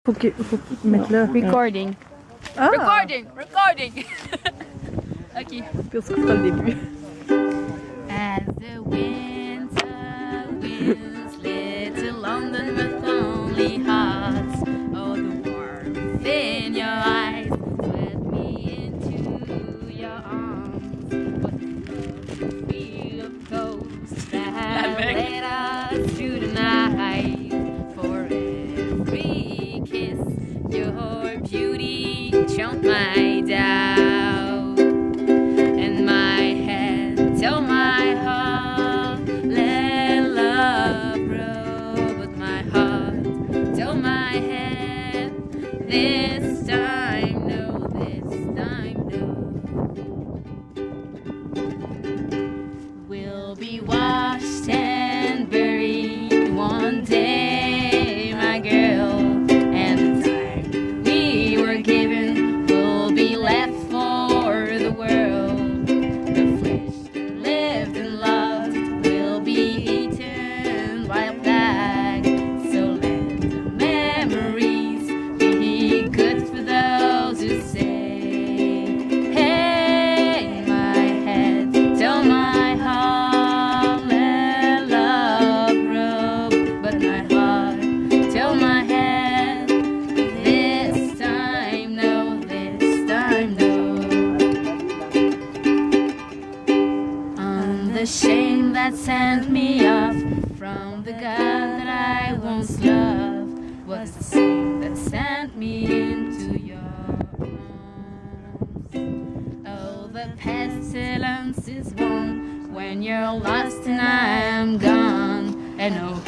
Faut mettre là. Recording. Ah! Recording. Ok. Puis on se coupera le début. As the winter winds slid to London with only hearts, oh, the warmth in your eyes swept me into your arms. What a feel of ghosts that led us through the night. For every kiss, your beauty jumped my doubt, and my head till my heart let love grow. But my heart till my head, this time no, we'll be washed and buried one day, my girl, and the time we were given will be left for the world. The flesh that lived and loved will be eaten by a plague. So let the memories be good for those who say, hey, my head till my heart let love grow. But my heart till my head, this time no, on the shame that sent me off from the God that I once loved was the same that sent me into your arms. Oh, the pestilence is one when you're lost and I am gone, and oh,